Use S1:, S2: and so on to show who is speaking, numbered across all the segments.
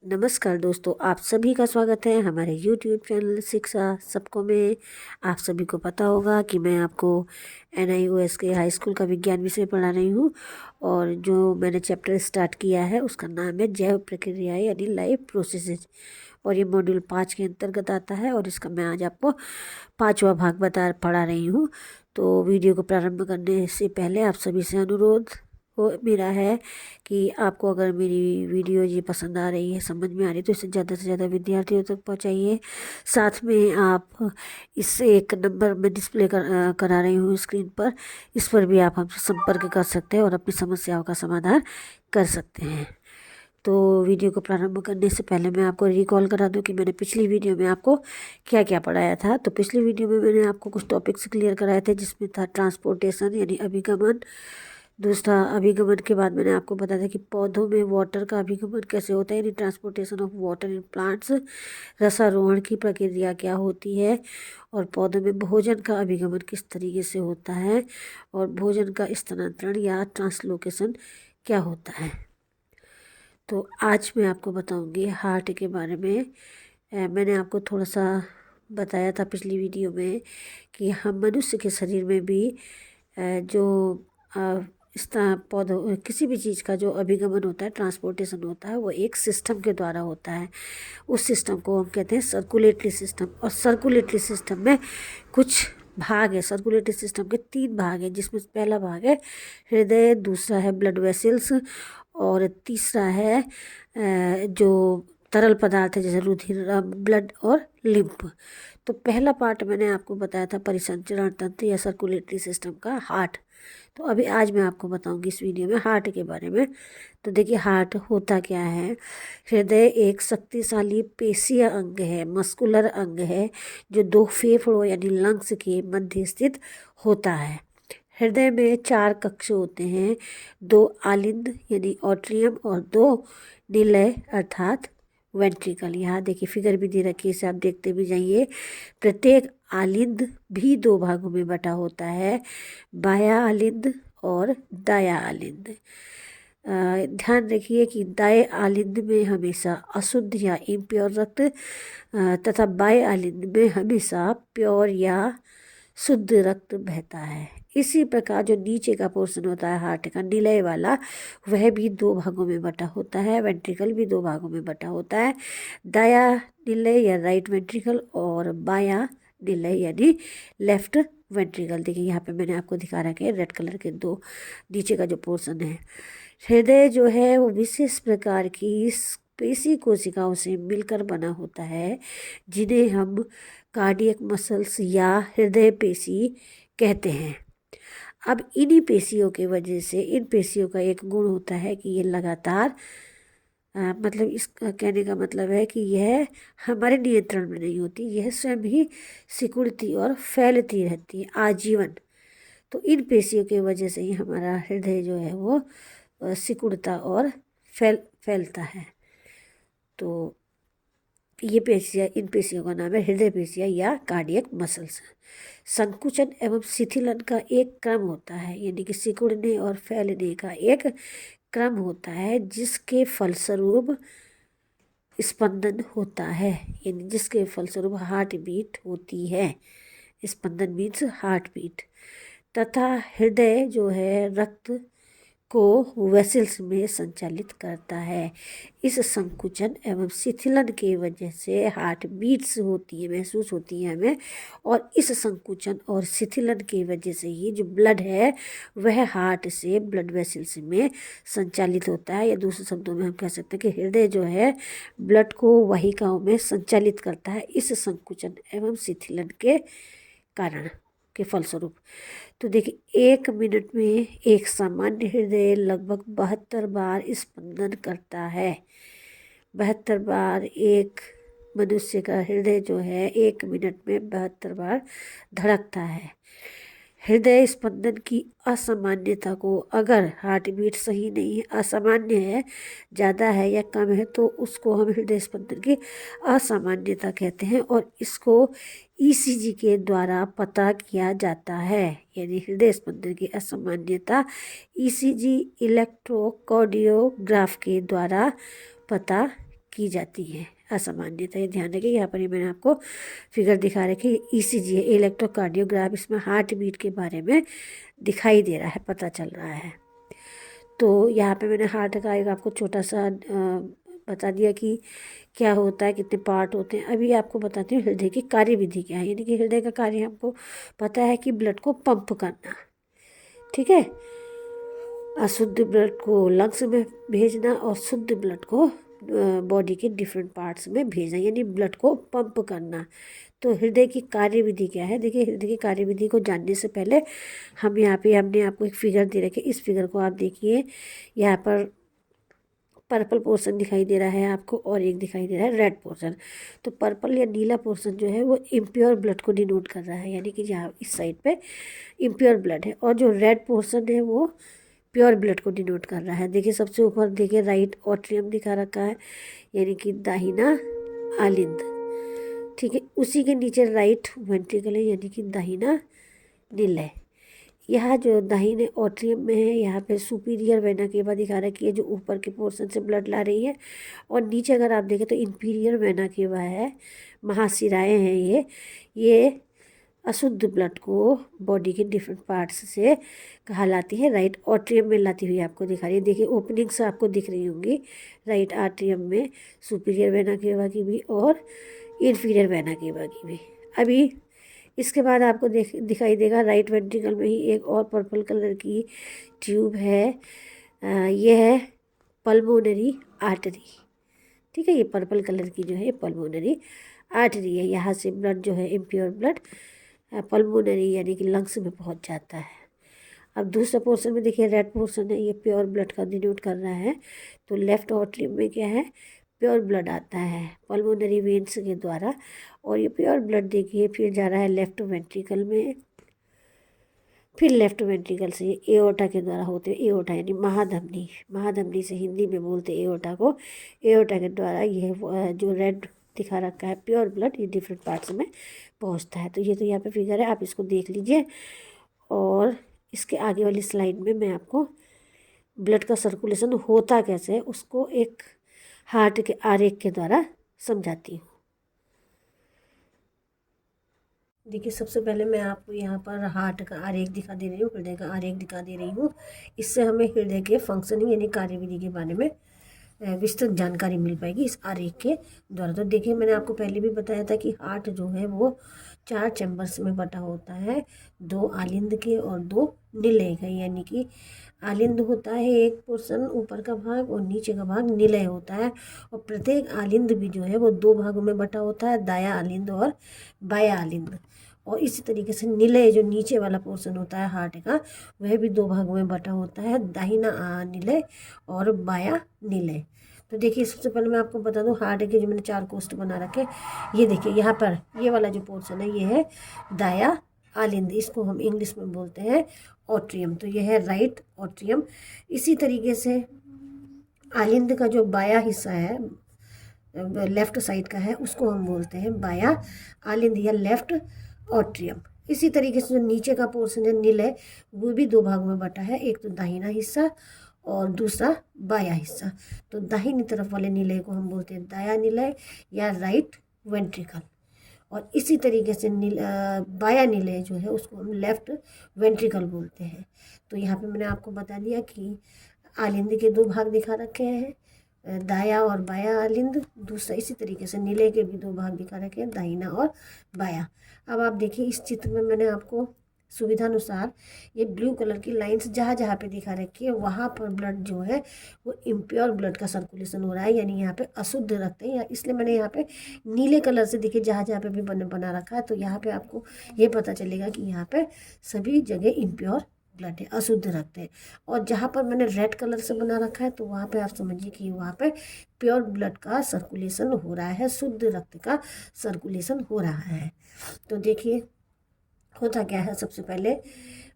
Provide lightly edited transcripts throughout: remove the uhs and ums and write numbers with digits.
S1: नमस्कार दोस्तों, आप सभी का स्वागत है हमारे YouTube चैनल शिक्षा सबको में। आप सभी को पता होगा कि मैं आपको NIOS के हाई स्कूल का विज्ञान विषय पढ़ा रही हूँ और जो मैंने चैप्टर स्टार्ट किया है उसका नाम है जैव प्रक्रियाएं यानी लाइफ प्रोसेसेस और ये मॉड्यूल 5 के अंतर्गत आता है और इसका मैं आज आपको 5वां भाग पढ़ा रही हूँ। तो वीडियो को प्रारंभ करने से पहले आप सभी से अनुरोध वो मेरा है कि आपको अगर मेरी वीडियो ये पसंद आ रही है, समझ में आ रही है, तो इसे ज़्यादा से ज़्यादा विद्यार्थियों तक पहुंचाइए। साथ में आप इससे एक नंबर में डिस्प्ले करा रही हूँ स्क्रीन पर, इस पर भी आप हमसे संपर्क कर सकते हैं और अपनी समस्याओं का समाधान कर सकते हैं। तो वीडियो को प्रारंभ करने से पहले मैं आपको रिकॉल करा दूं कि मैंने पिछली वीडियो में आपको क्या क्या पढ़ाया था। तो पिछली वीडियो में मैंने आपको कुछ टॉपिक्स क्लियर कराए थे, जिसमें था ट्रांसपोर्टेशन यानी अभिगमन। दूसरा, अभिगमन के बाद मैंने आपको बताया था कि पौधों में वाटर का अभिगमन कैसे होता है यानी transportation of water in plants. रसारोहण की प्रक्रिया क्या होती है और पौधों में भोजन का अभिगमन किस तरीके से होता है और भोजन का स्थानांतरण या ट्रांसलोकेशन क्या होता है। तो आज मैं आपको बताऊंगी हार्ट के बारे में। मैंने आपको थोड़ा सा बताया था पिछली वीडियो में कि हम मनुष्य के शरीर में भी जो इस पौधों किसी भी चीज़ का जो अभिगमन होता है, ट्रांसपोर्टेशन होता है, वो एक सिस्टम के द्वारा होता है। उस सिस्टम को हम कहते हैं सर्कुलेटरी सिस्टम। और सर्कुलेटरी सिस्टम में कुछ भाग है। सर्कुलेटरी सिस्टम के 3 भाग हैं, जिसमें पहला भाग है हृदय, दूसरा है ब्लड वेसल्स और तीसरा है जो तरल पदार्थ है जैसे रुधिर, ब्लड और लिम्फ। तो पहला पार्ट मैंने आपको बताया था परिसंचरण तंत्र या सर्कुलेटरी सिस्टम का, हार्ट। तो अभी आज मैं आपको बताऊंगी इस वीडियो में हार्ट के बारे में। तो देखिए हार्ट होता क्या है। हृदय एक शक्तिशाली पेशीय अंग है, मस्कुलर अंग है, जो 2 फेफड़ों यानी लंग्स के मध्य स्थित होता है। हृदय में 4 कक्ष होते हैं, 2 आलिंद यानी ऑट्रियम और 2 निलय अर्थात वेंट्रिकल। यहाँ देखिए फिगर भी दे रखी है, इसे आप देखते भी जाइए। प्रत्येक आलिंद भी 2 भागों में बटा होता है, बायां आलिंद और दायां आलिंद। ध्यान रखिए कि दाएं आलिंद में हमेशा अशुद्ध या इम्प्योर रक्त तथा बाएं आलिंद में हमेशा प्योर या शुद्ध रक्त बहता है। इसी प्रकार जो नीचे का पोर्शन होता है हार्ट का, निलय वाला, वह भी 2 भागों में बटा होता है। वेंट्रिकल भी 2 भागों में बटा होता है, दाया निलय या राइट वेंट्रिकल और बाया निलय यानी लेफ्ट वेंट्रिकल। देखिए यहाँ पे मैंने आपको दिखा रखा है रेड कलर के 2 नीचे का जो पोर्शन है। हृदय जो है वो विशेष प्रकार की पेशी कोशिकाओं से मिलकर बना होता है, जिन्हें हम कार्डियक मसल्स या हृदय पेशी कहते हैं। अब इन्हीं पेशियों के वजह से, इन पेशियों का एक गुण होता है कि ये लगातार मतलब इसका कहने का मतलब है कि यह हमारे नियंत्रण में नहीं होती, यह स्वयं ही सिकुड़ती और फैलती रहती है आजीवन। तो इन पेशियों की वजह से ही हमारा हृदय जो है वो सिकुड़ता और फैलता है। तो ये पेशियाँ, इन पेशियों का नाम है हृदय पेशियाँ या कार्डियक मसल्स। संकुचन एवं शिथिलन का एक क्रम होता है, यानी कि सिकुड़ने और फैलने का एक क्रम होता है, जिसके फलस्वरूप स्पंदन होता है, यानी जिसके फलस्वरूप हार्ट बीट होती है। स्पंदन मीन्स हार्ट बीट। तथा हृदय जो है रक्त को वेसल्स में संचालित करता है। इस संकुचन एवं शिथिलन की वजह से हार्ट बीट्स होती है, महसूस होती है हमें। और इस संकुचन और शिथिलन की वजह से ही जो ब्लड है वह हार्ट से ब्लड वेसल्स में संचालित होता है, या दूसरे शब्दों में हम कह सकते हैं कि हृदय जो है ब्लड को वाहिकाओं में संचालित करता है इस संकुचन एवं शिथिलन के कारण के फलस्वरूप। तो देखिए 1 मिनट में एक सामान्य हृदय लगभग 72 बार स्पंदन करता है। 72 बार एक मनुष्य का हृदय जो है 1 मिनट में 72 बार धड़कता है। हृदय स्पंदन की असामान्यता को, अगर हार्ट बीट सही नहीं है, असामान्य है, ज़्यादा है या कम है, तो उसको हम हृदय स्पंदन की असामान्यता कहते हैं और इसको ECG के द्वारा पता किया जाता है। यानी हृदय स्पंदन की असामान्यता ECG इलेक्ट्रोकार्डियोग्राफ के द्वारा पता की जाती है असामान्यता। ये ध्यान रखिए, यहाँ पर ये मैंने आपको फिगर दिखा रखी है। ईसीजी है, इलेक्ट्रोकार्डियोग्राफ, इसमें हार्ट बीट के बारे में दिखाई दे रहा है, पता चल रहा है। तो यहाँ पे मैंने हार्ट का एक आपको छोटा सा बता दिया कि क्या होता है, कितने पार्ट होते हैं। अभी आपको बताती हूँ हृदय की कार्यविधि क्या है। यानी कि हृदय का कार्य हमको पता है कि ब्लड को पंप करना, ठीक है, अशुद्ध ब्लड को लंग्स में भेजना और शुद्ध ब्लड को बॉडी के डिफरेंट पार्ट्स में भेजना, यानी ब्लड को पंप करना। तो हृदय की कार्यविधि क्या है? देखिए, हृदय की कार्यविधि को जानने से पहले हम यहाँ पे हमने आपको एक फिगर दे रखी है। इस फिगर को आप देखिए, यहाँ पर पर्पल पोर्शन दिखाई दे रहा है आपको और एक दिखाई दे रहा है रेड पोर्शन। तो पर्पल या नीला पोर्शन जो है वो इम्प्योर ब्लड को डिनोट कर रहा है, यानी कि जहाँ इस साइड पे इम्प्योर ब्लड है, और जो रेड पोर्शन है वो प्योर ब्लड को डिनोट कर रहा है। देखिए सबसे ऊपर देखिए राइट ऑट्रियम दिखा रखा है, यानी कि दाहिना आलिंद, ठीक है। उसी के नीचे राइट वेंट्रिकल है, यानी कि दाहिना निलय। यह जो दाहिने ऑट्रियम में है, यहाँ पे सुपीरियर वेना केवा दिखा रखी है, जो ऊपर के पोर्शन से ब्लड ला रही है। और नीचे अगर आप देखें तो इंफीरियर वेना केवा है, महाशिराएँ हैं ये अशुद्ध ब्लड को बॉडी के डिफरेंट पार्ट्स से कहाँ लाती है? राइट ऑट्रियम में लाती हुई आपको दिखा रही है। देखिए ओपनिंग्स आपको दिख रही होंगी राइट आर्ट्रियम में, सुपीरियर वेना केवा की भी और इन्फीरियर वेना केवा की भी। अभी इसके बाद आपको दिखाई देगा राइट वेंट्रिकल में ही एक और पर्पल कलर की ट्यूब है। ये है पल्मोनरी आर्टरी, ठीक है। ये पर्पल कलर की जो है पल्मोनरी आर्टरी है। यहाँ से ब्लड जो है इम्प्योर ब्लड पल्मोनरी यानी कि लंग्स में पहुँच जाता है। अब दूसरा पोर्शन में देखिए रेड पोर्शन है, ये प्योर ब्लड का डिनोट कर रहा है। तो लेफ्ट ऑट्रियम में क्या है? प्योर ब्लड आता है पल्मोनरी वेन्स के द्वारा, और ये प्योर ब्लड देखिए फिर जा रहा है लेफ्ट वेंट्रिकल में, फिर लेफ्ट वेंट्रिकल से एओर्टा के द्वारा होते हैं। एओर्टा यानी महाधमनी, महाधमनी से हिंदी में बोलते हैं एओर्टा को। एओर्टा के द्वारा यह जो रेड दिखा रखा है प्योर ब्लड, ये डिफरेंट पार्ट्स में पहुंचता है। तो ये तो यहाँ पे फिगर है, आप इसको देख लीजिए। और इसके आगे वाली स्लाइड में मैं आपको ब्लड का सर्कुलेशन होता कैसे है उसको एक हार्ट के आरेख के द्वारा समझाती हूँ। देखिए सबसे पहले मैं आपको यहाँ पर हार्ट का आरेख दिखा दे रही हूँ, हृदय का आरेख दिखा दे रही हूँ। इससे हमें हृदय के फंक्शनिंग यानी कार्यविधि के बारे में विस्तृत जानकारी मिल पाएगी इस आरेख के द्वारा। तो देखिए मैंने आपको पहले भी बताया था कि हार्ट जो है वो 4 चैम्बर्स में बटा होता है, 2 आलिंद के और 2 निलय के। यानी कि आलिंद होता है एक पोर्शन ऊपर का भाग और नीचे का भाग निलय होता है। और प्रत्येक आलिंद भी जो है वो 2 भागों में बटा होता है, दाया आलिंद और बाया आलिंद। और इसी तरीके से निलय जो नीचे वाला पोर्शन होता है हार्ट का, वह भी 2 भागों में बटा होता है, दाहिना निलय और बाया निलय। तो देखिए सबसे पहले मैं आपको बता दूं हार्ट के जो मैंने 4 कोष्ठ बना रखे, ये देखिए यहाँ पर ये वाला जो पोर्शन है ये है दाया आलिंद, इसको हम इंग्लिश में बोलते हैं ऑट्रियम। तो ये है राइट ऑट्रियम। इसी तरीके से आलिंद का जो बाया हिस्सा है, लेफ्ट साइड का है, उसको हम बोलते हैं बाया आलिंद या लेफ्ट ऑट्रियम। इसी तरीके से जो नीचे का पोर्शन है निलय, वो भी 2 भागों में बटा है, एक तो दाहिना हिस्सा और दूसरा बाया हिस्सा। तो दाहिनी तरफ वाले निलय को हम बोलते हैं दाया निलय या राइट वेंट्रिकल। और इसी तरीके से बाया निलय जो है उसको हम लेफ्ट वेंट्रिकल बोलते हैं। तो यहाँ पे मैंने आपको बता दिया कि आलिंद के 2 भाग दिखा रखे हैं, दाया और बाया आलिंद। दूसरा इसी तरीके से निलय के भी 2 भाग दिखा रखे हैं, दाहिना और बाया। अब आप देखिए इस चित्र में मैंने आपको सुविधानुसार ये ब्लू कलर की लाइंस जहाँ जहाँ पे दिखा रखी है वहाँ पर ब्लड जो है वो इम्प्योर ब्लड का सर्कुलेशन हो रहा है, यानी यहाँ पे अशुद्ध रक्त है। इसलिए मैंने यहाँ पे नीले कलर से देखिए जहाँ जहाँ पे भी बना रखा है। तो यहाँ पे आपको ये पता चलेगा कि यहाँ पे सभी जगह इम्प्योर ब्लड है, अशुद्ध रक्त है। और जहाँ पर मैंने रेड कलर से बना रखा है तो वहाँ पे आप समझिए कि वहाँ पे प्योर ब्लड का सर्कुलेशन हो रहा है, शुद्ध रक्त का सर्कुलेशन हो रहा है। तो देखिए होता क्या है, सबसे पहले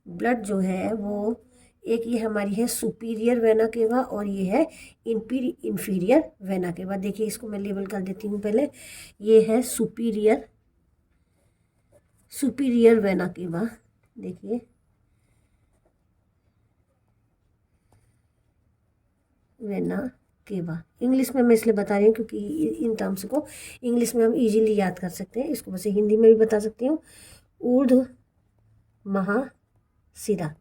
S1: ब्लड जो है वो एक ये हमारी है सुपीरियर वेना केवा और ये है इन्फीरियर वेना केवा। देखिए इसको मैं लेबल कर देती हूँ पहले। ये है सुपीरियर वेना केवा, देखिए वेना केवा। इंग्लिश में मैं इसलिए बता रही हूँ क्योंकि इन टर्म्स को इंग्लिश में हम इजीली याद कर सकते हैं। इसको वैसे हिंदी में भी बता सकती हूँ, ऊर्ध्व महाशिरा।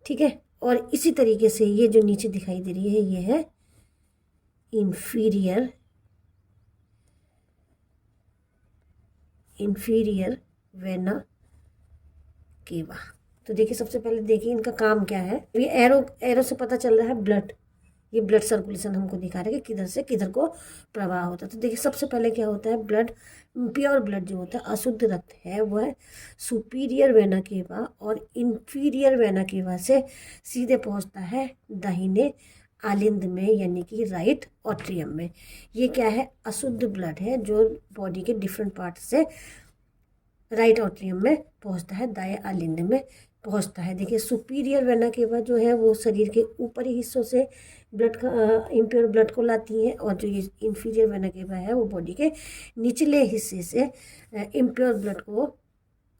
S1: ठीक है, और इसी तरीके से ये जो नीचे दिखाई दे रही है ये है इंफीरियर वेना केवा। तो देखिए सबसे पहले देखिए इनका काम क्या है। ये एरो से पता चल रहा है ब्लड, ये ब्लड सर्कुलेशन हमको दिखा रहा है कि किधर से किधर को प्रवाह होता है। तो देखिए सबसे पहले क्या होता है, ब्लड, प्योर ब्लड जो होता है, अशुद्ध रक्त है, वह सुपीरियर वेना केवा और इंफीरियर वेना केवा से सीधे पहुंचता है दाहिने आलिंद में, यानी कि राइट ऑट्रियम में। ये क्या है, अशुद्ध ब्लड है जो बॉडी के डिफरेंट पार्ट से राइट ऑट्रियम में पहुंचता है, दाएं आलिंद में पहुंचता है। देखिए सुपीरियर वेना केवा जो है वो शरीर के ऊपरी हिस्सों से ब्लड का इम्प्योर ब्लड को लाती है, और जो ये इंफीरियर वेना केवा है वो बॉडी के निचले हिस्से से इम्प्योर ब्लड को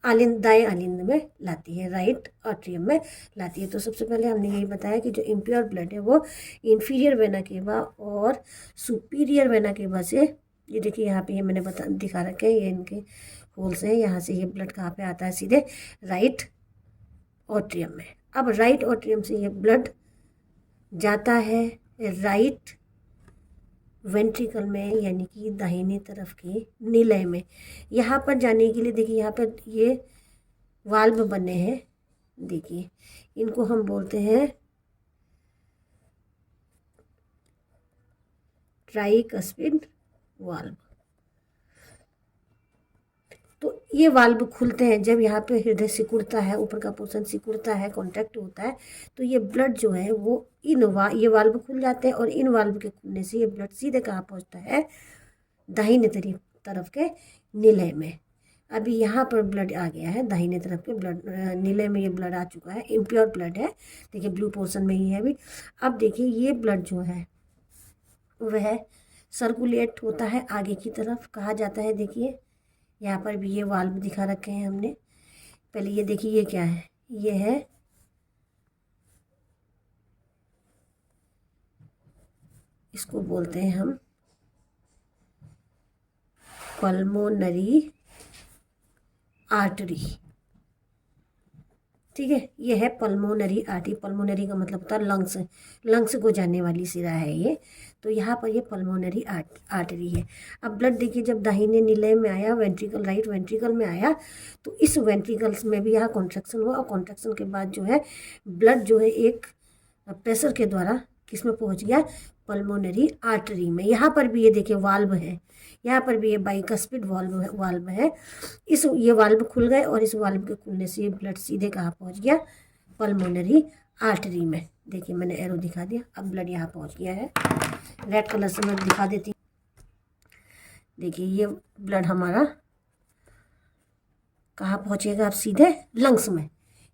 S1: दाएं आलिंद में लाती है, राइट ऑट्रियम में लाती है। तो सबसे पहले हमने यही बताया कि जो इम्प्योर ब्लड है वो इंफीरियर वेना केवा और सुपीरियर वेना केवा से, ये देखिए यहाँ पे ये मैंने दिखा रखे हैं, ये इनके होल्स हैं, यहाँ से ये ब्लड कहाँ पे आता है, सीधे राइट ऑट्रियम में। अब राइट ऑट्रियम से ये ब्लड जाता है राइट वेंट्रिकल में, यानी कि दाहिने तरफ के निलय में। यहाँ पर जाने के लिए देखिए यहाँ पर ये वाल्व बने हैं, देखिए इनको हम बोलते हैं ट्राइकस्पिड वाल्व। तो ये वाल्व खुलते हैं जब यहाँ पे हृदय सिकुड़ता है, ऊपर का पोर्शन सिकुड़ता है, कॉन्ट्रैक्ट होता है, तो ये ब्लड जो है वो ये वाल्व खुल जाते हैं, और इन वाल्व के खुलने से ये ब्लड सीधे कहाँ पहुँचता है, दाहिने तरफ के निलय में। अभी यहाँ पर ब्लड आ गया है दाहिने तरफ के ब्लड निलय में, ये ब्लड आ चुका है, इम्प्योर ब्लड है, देखिए ब्लू पोर्शन में ही है अभी। अब देखिए ये ब्लड जो है वह सर्कुलेट होता है आगे की तरफ, कहा जाता है, देखिए यहाँ पर भी ये वाल्व दिखा रखे हैं हमने। पहले ये देखिए ये क्या है, ये है इसको बोलते हैं हम पल्मोनरी आर्टरी। ठीक है, ये है पल्मोनरी आर्टरी। पल्मोनरी का मतलब होता है लंग्स, लंग्स को जाने वाली सिरा है ये। तो यहाँ पर ये पल्मोनरी आर्टरी है। अब ब्लड देखिए जब दाहिने निलय में आया, वेंट्रिकल, राइट वेंट्रिकल में आया, तो इस वेंट्रिकल्स में भी यहाँ कॉन्ट्रैक्शन हुआ, और कॉन्ट्रैक्शन के बाद जो है ब्लड जो है एक प्रेशर के द्वारा किस में पहुँच गया, पल्मोनरी आर्टरी में। यहाँ पर भी ये देखिए वाल्व है, यहाँ पर भी ये बाइकस्पिड वाल्व है। ये वाल्व खुल गए, और इस वाल्व के खुलने से ये ब्लड सीधे कहाँ पहुँच गया, पल्मोनरी आर्टरी में। देखिए मैंने एरो दिखा दिया, अब ब्लड यहाँ पहुँच गया है। रेड कलर से मैं दिखा देती हूँ, देखिए ये ब्लड हमारा कहाँ पहुँचेगा, अब सीधे लंग्स में।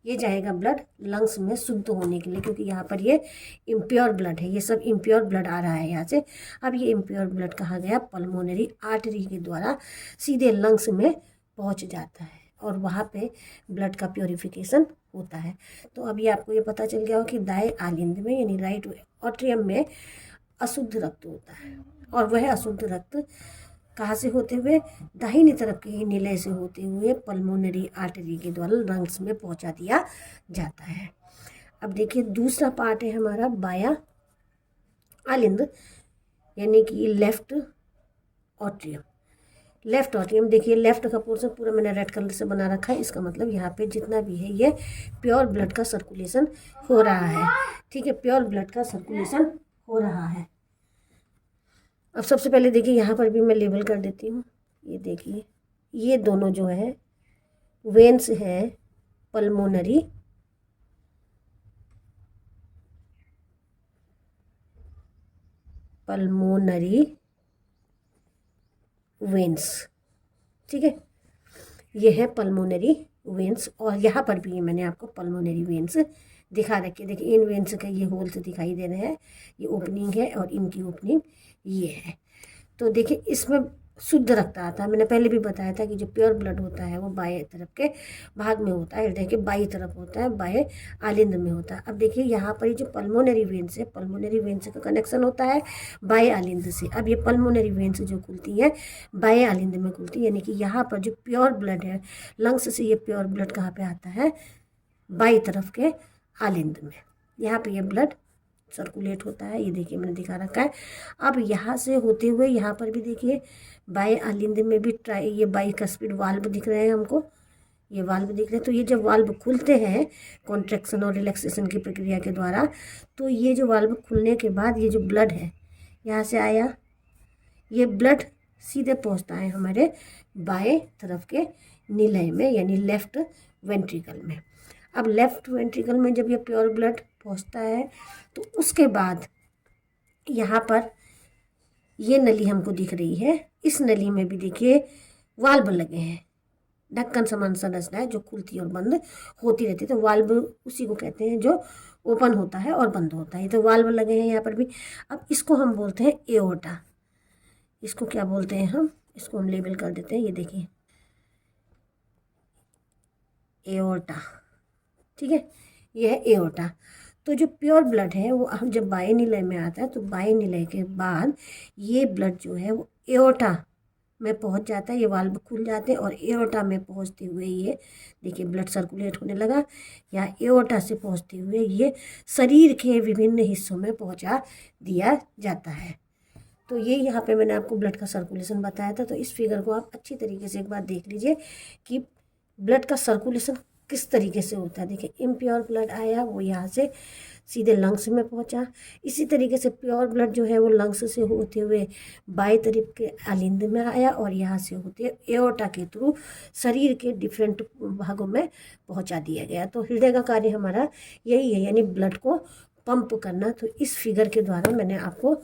S1: ये जाएगा ब्लड लंग्स में शुद्ध होने के लिए, क्योंकि यहाँ पर ये इम्प्योर ब्लड है, ये सब इम्प्योर ब्लड आ रहा है यहाँ से। अब ये इम्प्योर ब्लड कहाँ गया, पल्मोनरी आर्टरी के द्वारा सीधे लंग्स में पहुँच जाता है, और वहाँ पे ब्लड का प्योरिफिकेशन होता है। तो अभी आपको ये पता चल गया हो कि दाएं आलिंद में, यानी राइट ऑट्रियम में अशुद्ध रक्त होता है, और वह अशुद्ध रक्त कहाँ से होते हुए, दाहिनी तरफ के निलय से होते हुए पल्मोनरी आर्टरी के द्वारा लंग्स में पहुंचा दिया जाता है। अब देखिए दूसरा पार्ट है हमारा बाया आलिंद, यानी कि लेफ्ट ऑट्रियम। लेफ्ट ऑट्रियम देखिए, लेफ्ट का पोर्शन पूरा मैंने रेड कलर से बना रखा है, इसका मतलब यहाँ पे जितना भी है ये प्योर ब्लड का सर्कुलेशन हो रहा है। ठीक है, प्योर ब्लड का सर्कुलेशन हो रहा है। अब सबसे पहले देखिए यहाँ पर भी मैं लेबल कर देती हूँ, ये देखिए ये दोनों जो है वेन्स है पल्मोनरी वेन्स। ठीक है, ये है पल्मोनरी वेन्स, और यहाँ पर भी मैंने आपको पल्मोनरी वेन्स दिखा रखे। देखिए इन वेन्स का ये होल्स दिखाई दे रहे हैं, ये ओपनिंग है, और इनकी ओपनिंग ये है। तो देखिए इसमें शुद्ध रक्त आता है। मैंने पहले भी बताया था कि जो प्योर ब्लड होता है वो बाएं तरफ के भाग में होता है, हृदय के बाईं तरफ होता है, बाएं आलिंद में होता है। अब देखिए यहाँ पर ये जो पल्मोनरी वेन्स है, पल्मोनरी वेन्स का कनेक्शन होता है बाएं आलिंद से। अब ये पल्मोनरी वेन्स जो खुलती हैं बाएं आलिंद में खुलती है, यानी कि यहाँ पर जो प्योर ब्लड है लंग्स से, ये प्योर ब्लड कहाँ पे आता है, बाईं तरफ के आलिंद में। यहाँ पे ये ब्लड सर्कुलेट होता है, ये देखिए मैंने दिखा रखा है। अब यहाँ से होते हुए यहाँ पर भी देखिए बाएं आलिंद में भी ये बाइकस्पिड वाल्व दिख रहे हैं हमको, ये वाल्व दिख रहे हैं। तो ये जब वाल्व खुलते हैं कॉन्ट्रैक्शन और रिलैक्सेशन की प्रक्रिया के द्वारा, तो ये जो वाल्व खुलने के बाद ये जो ब्लड है यहाँ से आया, ये ब्लड सीधे पहुँचता है हमारे बाएं तरफ के निलय में, यानी लेफ्ट वेंट्रिकल में। अब लेफ्ट वेंट्रिकल में जब ये प्योर ब्लड पहुंचता है तो उसके बाद यहाँ पर ये नली हमको दिख रही है, इस नली में भी देखिए वाल्व लगे हैं, ढक्कन समान संरचना है जो खुलती और बंद होती रहती है। तो वाल्व उसी को कहते हैं जो ओपन होता है और बंद होता है। तो वाल्व लगे हैं यहाँ पर भी। अब इसको हम बोलते हैं एओर्टा। इसको क्या बोलते हैं हम, इसको हम लेबल कर देते हैं, ये देखिए एओर्टा, ठीक है, यह है एओर्टा। तो जो प्योर ब्लड है वो हम जब बाएं निलय में आता है तो बाएं निलय के बाद ये ब्लड जो है वो एओर्टा में पहुंच जाता है, ये वाल्व खुल जाते हैं और एओर्टा में पहुंचते हुए ये देखिए ब्लड सर्कुलेट होने लगा। या एओर्टा से पहुंचते हुए ये शरीर के विभिन्न हिस्सों में पहुंचा दिया जाता है। तो ये यहाँ पे मैंने आपको ब्लड का सर्कुलेशन बताया था। तो इस फिगर को आप अच्छी तरीके से एक बार देख लीजिए कि ब्लड का सर्कुलेशन किस तरीके से होता है। देखिए इम्प्योर ब्लड आया, वो यहाँ से सीधे लंग्स में पहुँचा। इसी तरीके से प्योर ब्लड जो है वो लंग्स से होते हुए बाएं तरफ के आलिंद में आया और यहाँ से होते एओर्टा के थ्रू शरीर के डिफरेंट भागों में पहुँचा दिया गया। तो हृदय का कार्य हमारा यही है, यानी ब्लड को पंप करना। तो इस फिगर के द्वारा मैंने आपको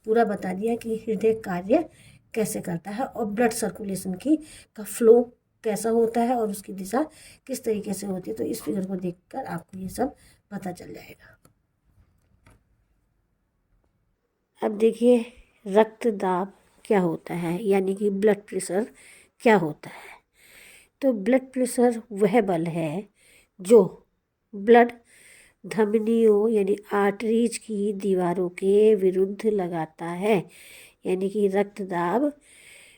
S1: पूरा बता दिया कि हृदय कार्य कैसे करता है और ब्लड सर्कुलेशन का फ्लो कैसा होता है और उसकी दिशा किस तरीके से होती है। तो इस फिगर को देखकर आपको ये सब पता चल जाएगा। अब देखिए रक्तदाब क्या होता है, यानी कि ब्लड प्रेशर क्या होता है। तो ब्लड प्रेशर वह बल है जो ब्लड धमनियों यानी आर्टरीज की दीवारों के विरुद्ध लगाता है। यानी कि रक्तदाब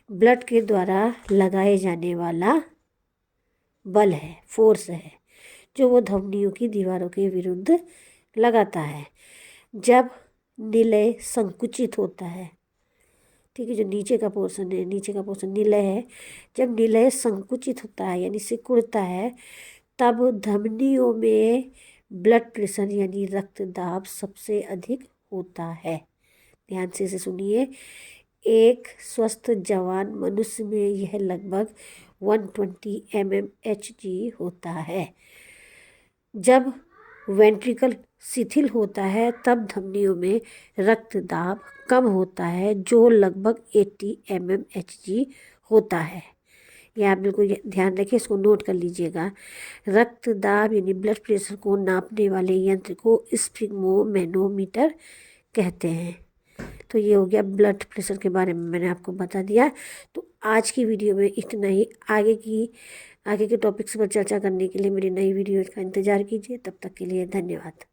S1: ब्लड के द्वारा लगाए जाने वाला बल है, फोर्स है, जो वो धमनियों की दीवारों के विरुद्ध लगाता है। जब निलय संकुचित होता है, ठीक है, जो नीचे का पोर्शन है, नीचे का पोर्शन निलय है, जब निलय संकुचित होता है यानी सिकुड़ता है, तब धमनियों में ब्लड प्रेशर यानी रक्तदाब सबसे अधिक होता है। ध्यान से इसे सुनिए। एक स्वस्थ जवान मनुष्य में यह लगभग 120 mmHg होता है। जब वेंट्रिकल शिथिल होता है तब धमनियों में रक्तदाब कम होता है, जो लगभग 80 mmHg होता है। यह आप बिल्कुल ध्यान रखिए, इसको नोट कर लीजिएगा। रक्तदाब यानी ब्लड प्रेशर को नापने वाले यंत्र को स्फिग्मोमेनोमीटर कहते हैं। तो ये हो गया ब्लड प्रेशर के बारे में मैंने आपको बता दिया। तो आज की वीडियो में इतना ही। आगे के टॉपिक्स पर चर्चा करने के लिए मेरी नई वीडियो का इंतज़ार कीजिए। तब तक के लिए धन्यवाद।